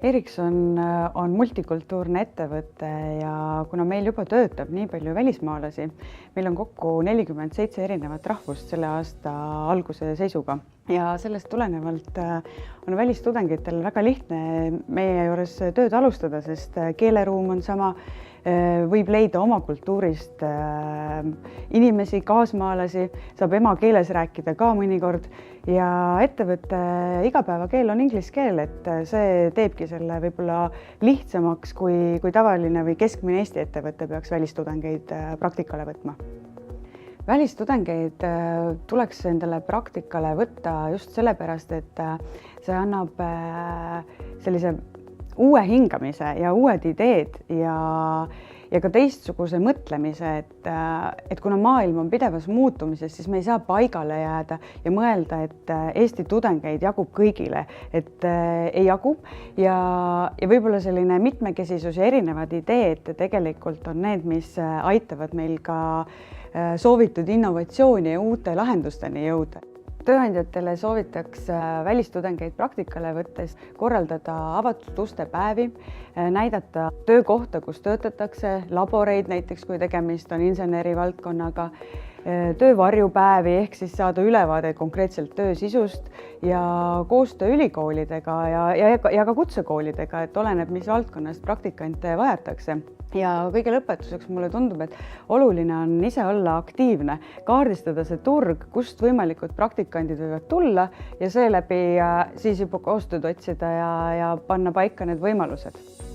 Ericsson on multikultuurne ettevõte ja kuna meil juba töötab nii palju välismaalasi, meil on kokku 47 erinevat rahvust selle aasta alguse seisuga ja sellest tulenevalt on välistudengitel väga lihtne meie juures tööd alustada, sest keeleruum on sama, võib leida oma kultuurist inimesi, kaasmaalasi, saab emakeeles rääkida ka mõnikord ja ettevõtte igapäevakeel on inglise keel, et see teebki selle võib-olla lihtsamaks kui tavaline või keskmine Eesti ettevõte peaks välistudengeid praktikale võtma. Välistudengeid tuleks endale praktikale võtta just sellepärast, et see annab sellise uue hingamise ja uued ideed ja ka teistsuguse mõtlemise, et kuna maailm on pidevas muutumises, siis me ei saa paigale jääda ja mõelda, et Eesti tudengeid jagub kõigile, et ei jagu ja võib-olla selline mitmekesisus ja erinevad ideed tegelikult on need, mis aitavad meil ka soovitud innovatsiooni ja uute lahendusteni jõuda. Tööandjatele soovitaks välistudengeid praktikale võttes korraldada avatud uste päevi, näidata töökohta, kus töötatakse, laboreid näiteks, kui tegemist on insenerivaldkonnaga, töövarjupäevi ehk siis saada ülevaade konkreetselt töö sisust ja koostöö ülikoolidega ja ka kutsekoolidega, et oleneb, mis valdkonnast praktikante vajatakse. Ja kõige lõpetuseks mulle tundub, et oluline on ise olla aktiivne, kaardistada see turg, kust võimalikud praktikandid võivad tulla ja seeläbi siis juba koostööd otsida ja panna paika need võimalused.